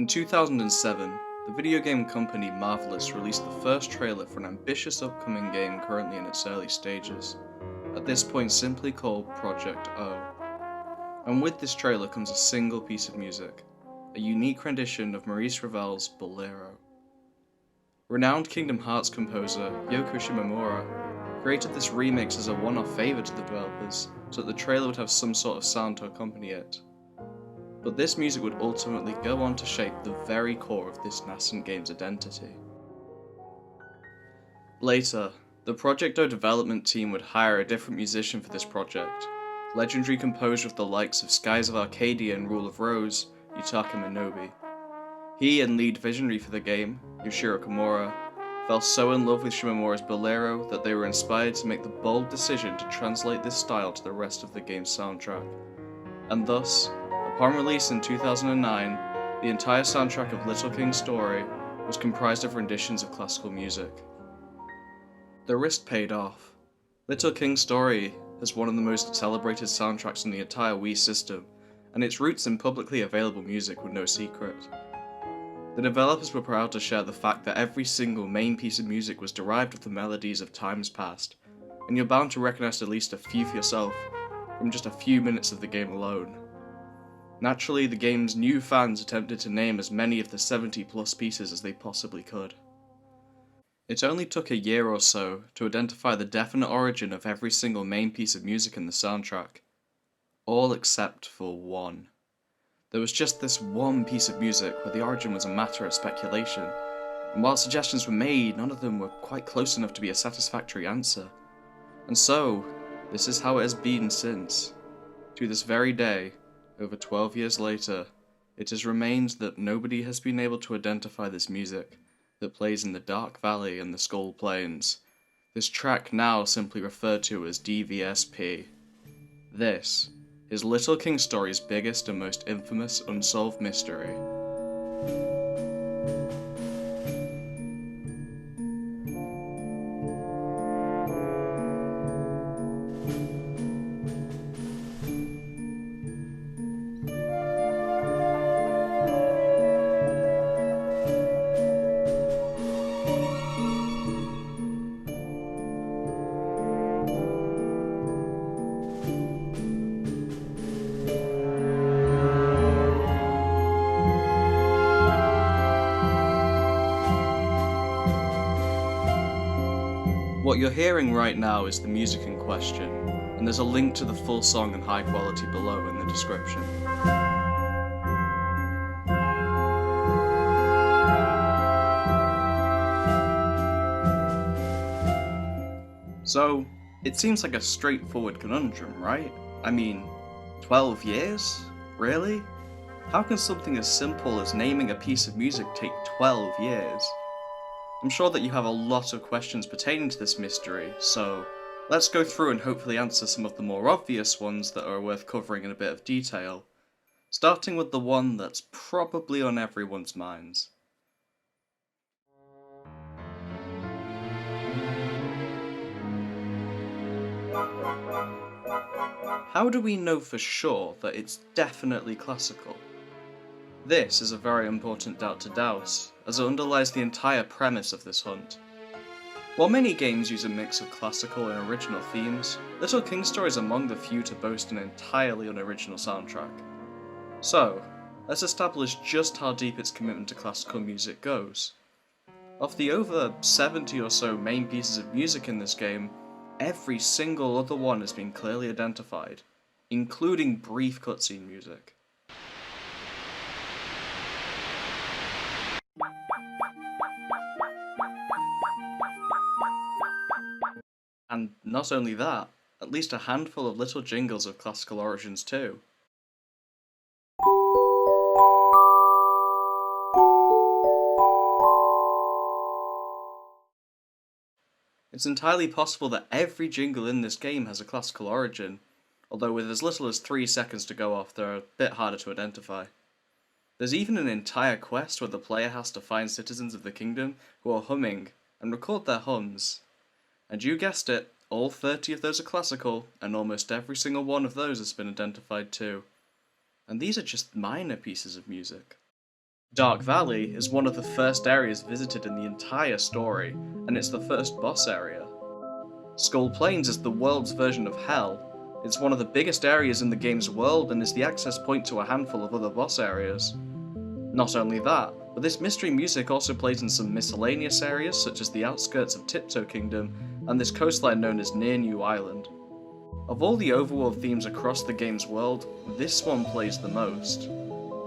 2007, the video game company Marvelous released the first trailer for an ambitious upcoming game currently in its early stages, at this point simply called Project O. And with this trailer comes a single piece of music, a unique rendition of Maurice Ravel's Bolero. Renowned Kingdom Hearts composer Yoko Shimomura created this remix as a one-off favour to the developers, so that the trailer would have some sort of sound to accompany it. But this music would ultimately go on to shape the very core of this nascent game's identity. Later, the Project O development team would hire a different musician for this project, legendary composer of the likes of Skies of Arcadia and Rule of Rose, Yutaka Minobe. He and lead visionary for the game, Yoshiro Kimura, fell so in love with Shimomura's Bolero that they were inspired to make the bold decision to translate this style to the rest of the game's soundtrack. And thus, upon release in 2009, the entire soundtrack of Little King's Story was comprised of renditions of classical music. The risk paid off. Little King's Story has one of the most celebrated soundtracks in the entire Wii system, and its roots in publicly available music were no secret. The developers were proud to share the fact that every single main piece of music was derived with the melodies of times past, and you're bound to recognize at least a few for yourself from just a few minutes of the game alone. Naturally, the game's new fans attempted to name as many of the 70+ pieces as they possibly could. It only took a year or so to identify the definite origin of every single main piece of music in the soundtrack. All except for one. There was just this one piece of music where the origin was a matter of speculation, and while suggestions were made, none of them were quite close enough to be a satisfactory answer. And so, this is how it has been since. To this very day, over 12 years later, it has remained that nobody has been able to identify this music that plays in the Dark Valley and the Skull Plains, this track now simply referred to as DVSP. This is Little King's Story's biggest and most infamous unsolved mystery. What you're hearing right now is the music in question, and there's a link to the full song in high quality below in the description. So, it seems like a straightforward conundrum, right? I mean, 12 years? Really? How can something as simple as naming a piece of music take 12 years? I'm sure that you have a lot of questions pertaining to this mystery, so let's go through and hopefully answer some of the more obvious ones that are worth covering in a bit of detail, starting with the one that's probably on everyone's minds. How do we know for sure that it's definitely classical? This is a very important doubt to douse, as it underlies the entire premise of this hunt. While many games use a mix of classical and original themes, Little King's Story is among the few to boast an entirely unoriginal soundtrack. So, let's establish just how deep its commitment to classical music goes. Of the over 70 or so main pieces of music in this game, every single other one has been clearly identified, including brief cutscene music. And not only that, at least a handful of little jingles of classical origins too. It's entirely possible that every jingle in this game has a classical origin, although with as little as 3 seconds to go off, they're a bit harder to identify. There's even an entire quest where the player has to find citizens of the kingdom who are humming and record their hums. And you guessed it, all 30 of those are classical, and almost every single one of those has been identified too. And these are just minor pieces of music. Dark Valley is one of the first areas visited in the entire story, and it's the first boss area. Skull Plains is the world's version of Hell. It's one of the biggest areas in the game's world and is the access point to a handful of other boss areas. Not only that, but this mystery music also plays in some miscellaneous areas such as the outskirts of Tiptoe Kingdom and this coastline known as Near New Island. Of all the overworld themes across the game's world, this one plays the most.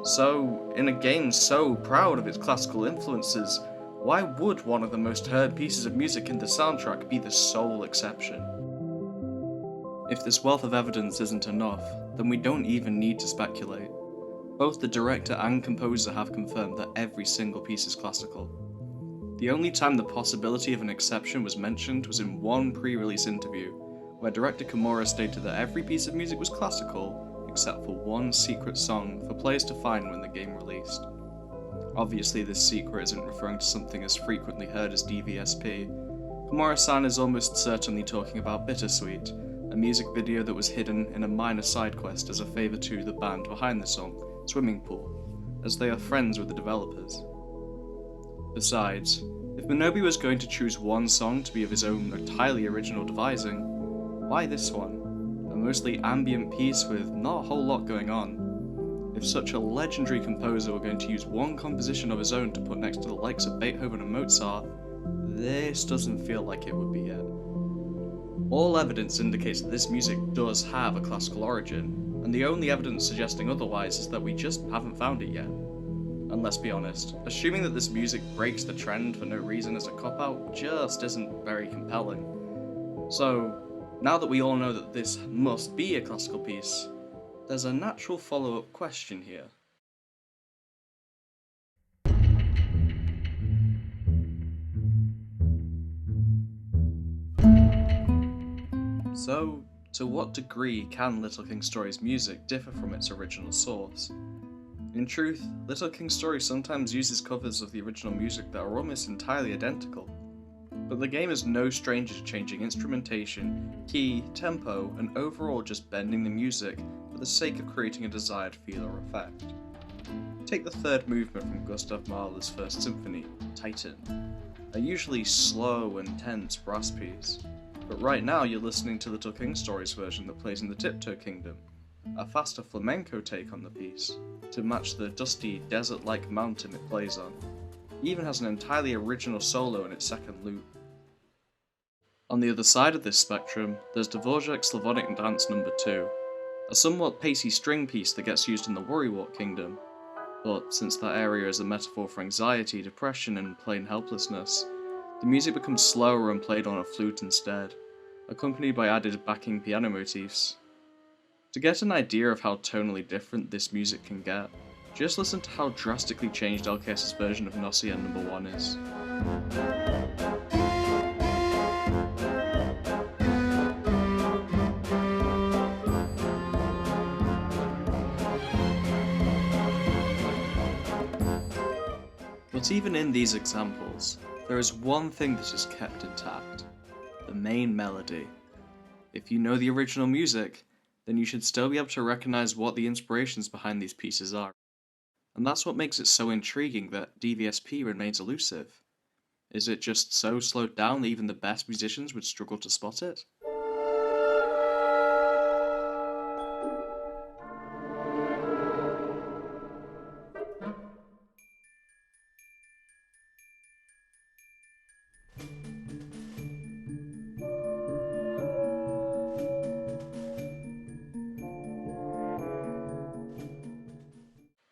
So, in a game so proud of its classical influences, why would one of the most heard pieces of music in the soundtrack be the sole exception? If this wealth of evidence isn't enough, then we don't even need to speculate. Both the director and composer have confirmed that every single piece is classical. The only time the possibility of an exception was mentioned was in one pre-release interview, where director Kimura stated that every piece of music was classical, except for one secret song for players to find when the game released. Obviously this secret isn't referring to something as frequently heard as DVSP. Kimura-san is almost certainly talking about Bittersweet, a music video that was hidden in a minor side quest as a favour to the band behind the song, Swimming Pool, as they are friends with the developers. Besides, if Minobe was going to choose one song to be of his own entirely original devising, why this one? A mostly ambient piece with not a whole lot going on. If such a legendary composer were going to use one composition of his own to put next to the likes of Beethoven and Mozart, this doesn't feel like it would be yet. All evidence indicates that this music does have a classical origin, and the only evidence suggesting otherwise is that we just haven't found it yet. And let's be honest, assuming that this music breaks the trend for no reason as a cop-out just isn't very compelling. So, now that we all know that this must be a classical piece, there's a natural follow-up question here. So, to what degree can Little King Story's music differ from its original source? In truth, Little King Story sometimes uses covers of the original music that are almost entirely identical. But the game is no stranger to changing instrumentation, key, tempo, and overall just bending the music for the sake of creating a desired feel or effect. Take the third movement from Gustav Mahler's First Symphony, Titan, a usually slow and tense brass piece. But right now you're listening to Little King Story's version that plays in the Tiptoe Kingdom, a faster flamenco take on the piece, to match the dusty, desert-like mountain it plays on. It even has an entirely original solo in its second loop. On the other side of this spectrum, there's Dvorak's Slavonic Dance No. 2, a somewhat pacey string piece that gets used in the Worrywart Kingdom, but since that area is a metaphor for anxiety, depression, and plain helplessness, the music becomes slower and played on a flute instead, accompanied by added backing piano motifs. To get an idea of how tonally different this music can get, just listen to how drastically changed LKS's version of Gnosia No. 1 is. But even in these examples, there is one thing that is kept intact: the main melody. If you know the original music, then you should still be able to recognize what the inspirations behind these pieces are. And that's what makes it so intriguing that DVSP remains elusive. Is it just so slowed down that even the best musicians would struggle to spot it?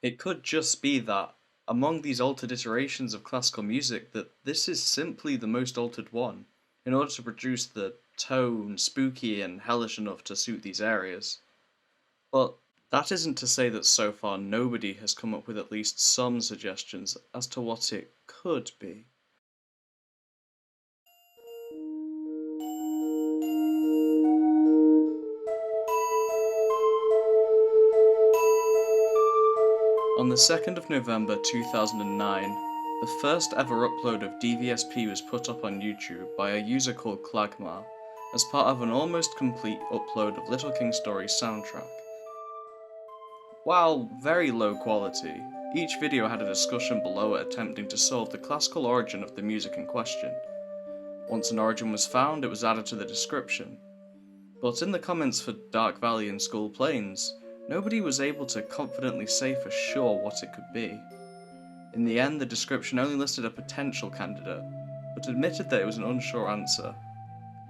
It could just be that, among these altered iterations of classical music, that this is simply the most altered one, in order to produce the tone spooky and hellish enough to suit these areas. But that isn't to say that so far nobody has come up with at least some suggestions as to what it could be. On the 2nd of November 2009, the first ever upload of DVSP was put up on YouTube by a user called Klagmar, as part of an almost complete upload of Little King Story's soundtrack. While very low quality, Each video had a discussion below it attempting to solve the classical origin of the music in question. Once an origin was found, it was added to the description. But in the comments for Dark Valley and Skull Plains, nobody was able to confidently say for sure what it could be. In the end, the description only listed a potential candidate, but admitted that it was an unsure answer.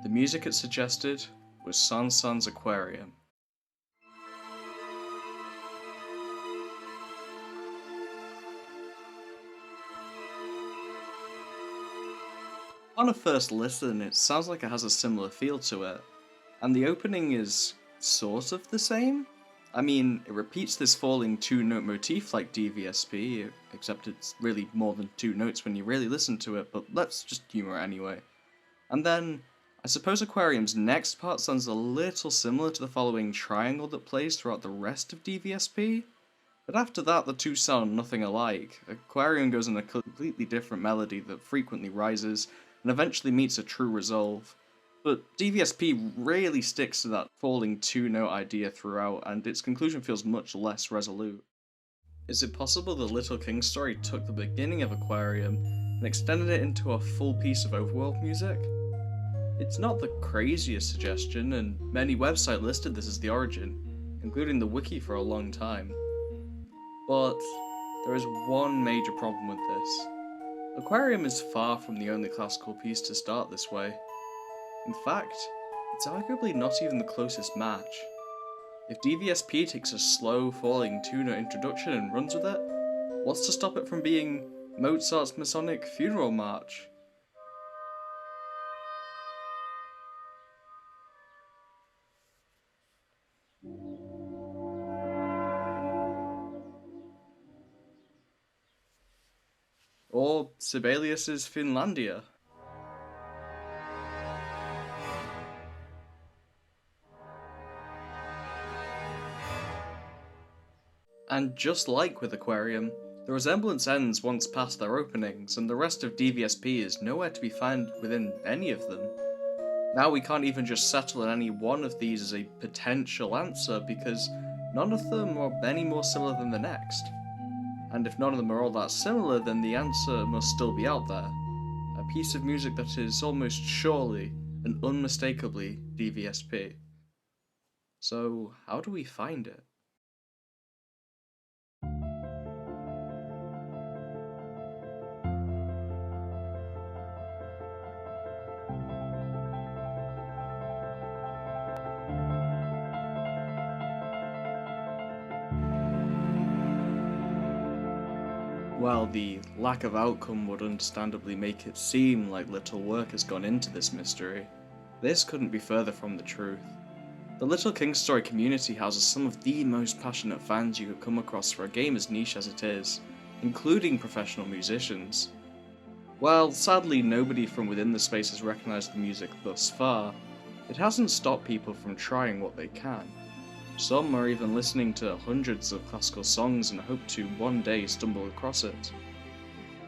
The music it suggested was San's Aquarium. On a first listen, it sounds like it has a similar feel to it, and the opening is sort of the same? I mean, it repeats this falling two-note motif like DVSP, except it's really more than two notes when you really listen to it, but let's just humour it anyway. And then, I suppose Aquarium's next part sounds a little similar to the following triangle that plays throughout the rest of DVSP, but after that the two sound nothing alike. Aquarium goes on a completely different melody that frequently rises, and eventually meets a true resolve. But DVSP really sticks to that falling two-note idea throughout, and its conclusion feels much less resolute. Is it possible the Little King story took the beginning of Aquarium and extended it into a full piece of overworld music? It's not the craziest suggestion, and many websites listed this as the origin, including the Wiki for a long time. But there is one major problem with this. Aquarium is far from the only classical piece to start this way. In fact, it's arguably not even the closest match. If DVSP takes a slow, falling two-note introduction and runs with it, what's to stop it from being Mozart's Masonic Funeral March? Or Sibelius's Finlandia. And just like with Aquarium, the resemblance ends once past their openings, and the rest of DVSP is nowhere to be found within any of them. Now we can't even just settle on any one of these as a potential answer, because none of them are any more similar than the next. And if none of them are all that similar, then the answer must still be out there. A piece of music that is almost surely and unmistakably DVSP. So how do we find it? While the lack of outcome would understandably make it seem like little work has gone into this mystery, this couldn't be further from the truth. The Little King Story community houses some of the most passionate fans you could come across for a game as niche as it is, including professional musicians. While sadly nobody from within the space has recognised the music thus far, it hasn't stopped people from trying what they can. Some are even listening to hundreds of classical songs and hope to one day stumble across it.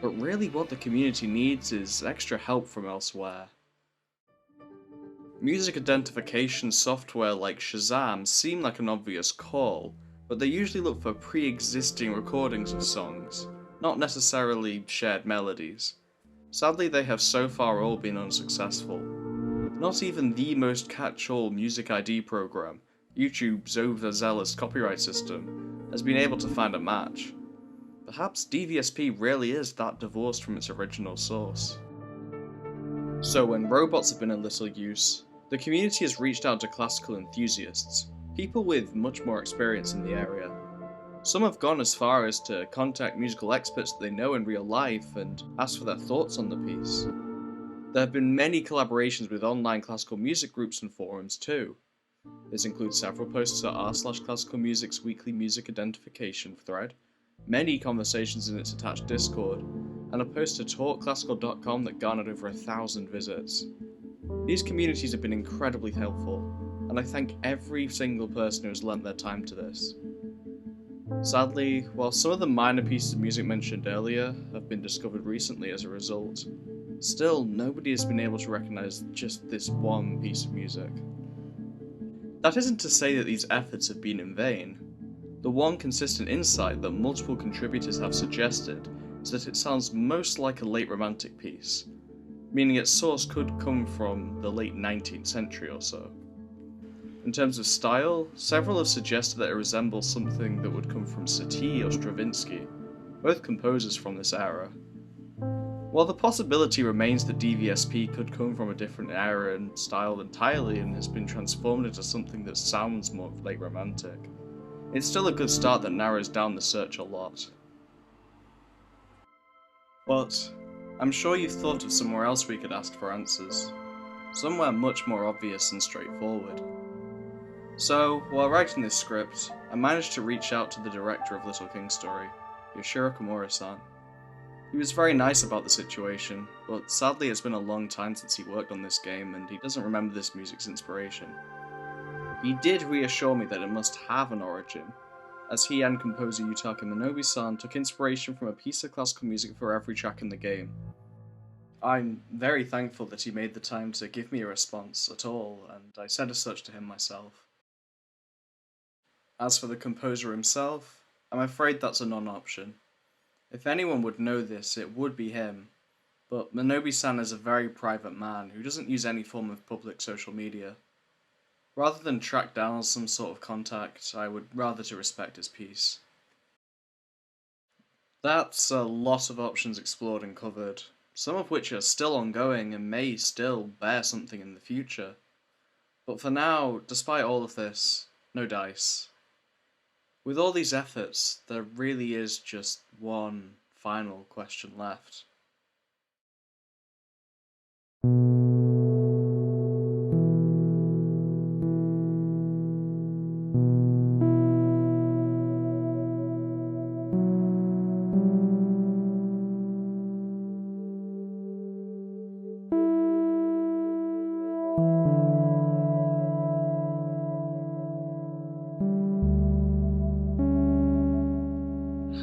But really what the community needs is extra help from elsewhere. Music identification software like Shazam seem like an obvious call, but they usually look for pre-existing recordings of songs, not necessarily shared melodies. Sadly, they have so far all been unsuccessful. Not even the most catch-all music ID program, YouTube's overzealous copyright system, has been able to find a match. Perhaps DVSP really is that divorced from its original source. So when robots have been in little use, the community has reached out to classical enthusiasts, people with much more experience in the area. Some have gone as far as to contact musical experts that they know in real life and ask for their thoughts on the piece. There have been many collaborations with online classical music groups and forums too. This includes several posts at r/classicalmusic's weekly music identification thread, many conversations in its attached Discord, and a post to talkclassical.com that garnered over 1,000 visits. These communities have been incredibly helpful, and I thank every single person who has lent their time to this. Sadly, while some of the minor pieces of music mentioned earlier have been discovered recently as a result, still nobody has been able to recognise just this one piece of music. That isn't to say that these efforts have been in vain. The one consistent insight that multiple contributors have suggested is that it sounds most like a late Romantic piece, meaning its source could come from the late 19th century or so. In terms of style, several have suggested that it resembles something that would come from Satie or Stravinsky, both composers from this era. While the possibility remains that DVSP could come from a different era and style entirely and has been transformed into something that sounds more late Romantic, it's still a good start that narrows down the search a lot. But I'm sure you've thought of somewhere else we could ask for answers, somewhere much more obvious and straightforward. So, while writing this script, I managed to reach out to the director of Little King Story, Yoshiro Komura-san. He was very nice about the situation, but sadly it's been a long time since he worked on this game and he doesn't remember this music's inspiration. He did reassure me that it must have an origin, as he and composer Yutaka Minobe-san took inspiration from a piece of classical music for every track in the game. I'm very thankful that he made the time to give me a response at all, and I said as such to him myself. As for the composer himself, I'm afraid that's a non-option. If anyone would know this, it would be him, but Minobe-san is a very private man who doesn't use any form of public social media. Rather than track down some sort of contact, I would rather to respect his peace. That's a lot of options explored and covered, some of which are still ongoing and may still bear something in the future. But for now, despite all of this, no dice. With all these efforts, there really is just one final question left.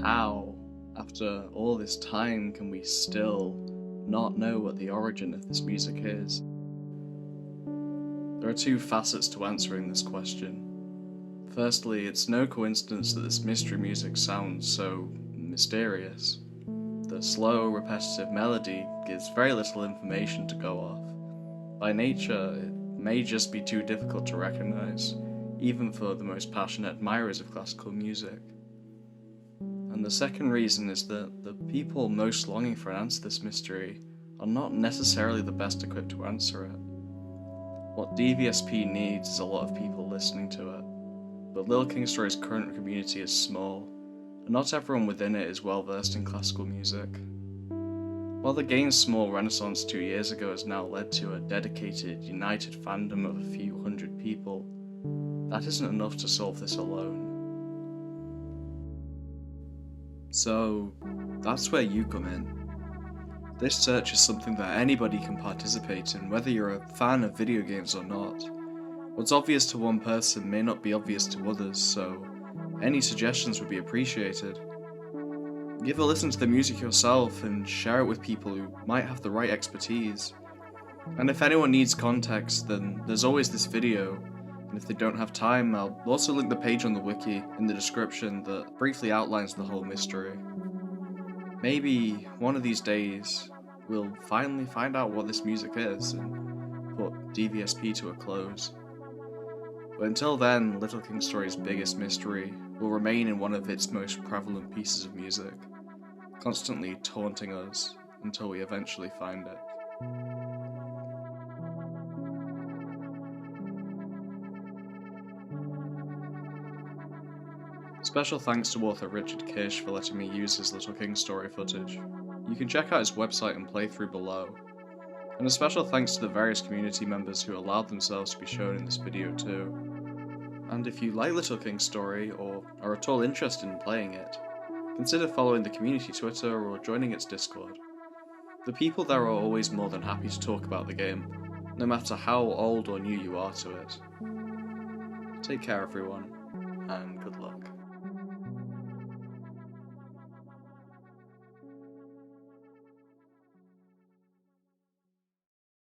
How, after all this time, can we still not know what the origin of this music is? There are two facets to answering this question. Firstly, it's no coincidence that this mystery music sounds so mysterious. The slow, repetitive melody gives very little information to go off. By nature, it may just be too difficult to recognize, even for the most passionate admirers of classical music. And the second reason is that the people most longing for an answer to this mystery are not necessarily the best equipped to answer it. What DVSP needs is a lot of people listening to it, but Little King Story's current community is small, and not everyone within it is well versed in classical music. While the game's small renaissance 2 years ago has now led to a dedicated, united fandom of a few hundred people, that isn't enough to solve this alone. So, that's where you come in. This search is something that anybody can participate in, whether you're a fan of video games or not. What's obvious to one person may not be obvious to others, so any suggestions would be appreciated. Give a listen to the music yourself and share it with people who might have the right expertise. And if anyone needs context, then there's always this video. And if they don't have time, I'll also link the page on the wiki in the description that briefly outlines the whole mystery. Maybe one of these days, we'll finally find out what this music is and put DVSP to a close. But until then, Little King Story's biggest mystery will remain in one of its most prevalent pieces of music, constantly taunting us until we eventually find it. Special thanks to author Richard Kish for letting me use his Little King Story footage. You can check out his website and playthrough below. And a special thanks to the various community members who allowed themselves to be shown in this video too. And if you like Little King Story, or are at all interested in playing it, consider following the community Twitter or joining its Discord. The people there are always more than happy to talk about the game, no matter how old or new you are to it. Take care everyone.